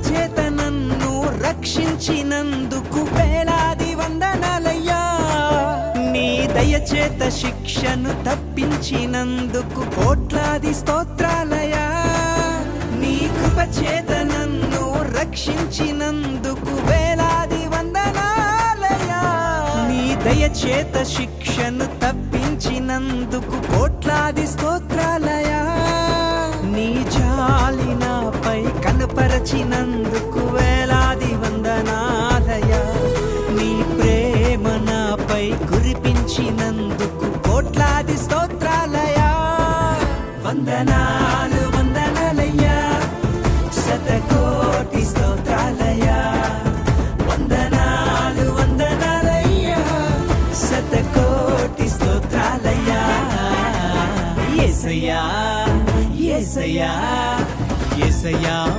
చేత నన్ను రక్షించినందుకు వేలాది వందనాలయ్యా. నీ దయచేత శిక్షను తప్పించినందుకు కోట్లాది స్తోత్రాలయ్యా. నీ కృప చేత నన్ను రక్షించినందుకు వేలాది వందనాలయ్యా. నీ దయచేత శిక్షను తప్పించినందుకు కోట్లాది స్తోత్రాలయ్యా. నీ జాలి నాపై కనపరచినందుకు వేలాది వందనాలయ్యా. నీ ప్రేమ నాపై కురిపించినందుకు కోట్లాది స్తోత్రాలయ్యా. వందనాలు వందనాలయ్యా, శతకోటి స్తోత్రాలయ్యా. వందనాలు వందనాలయ్యా, శతకోటి స్తోత్రాలయ్యా. యేసయ్యా యేసయ్యా యేసయ్యా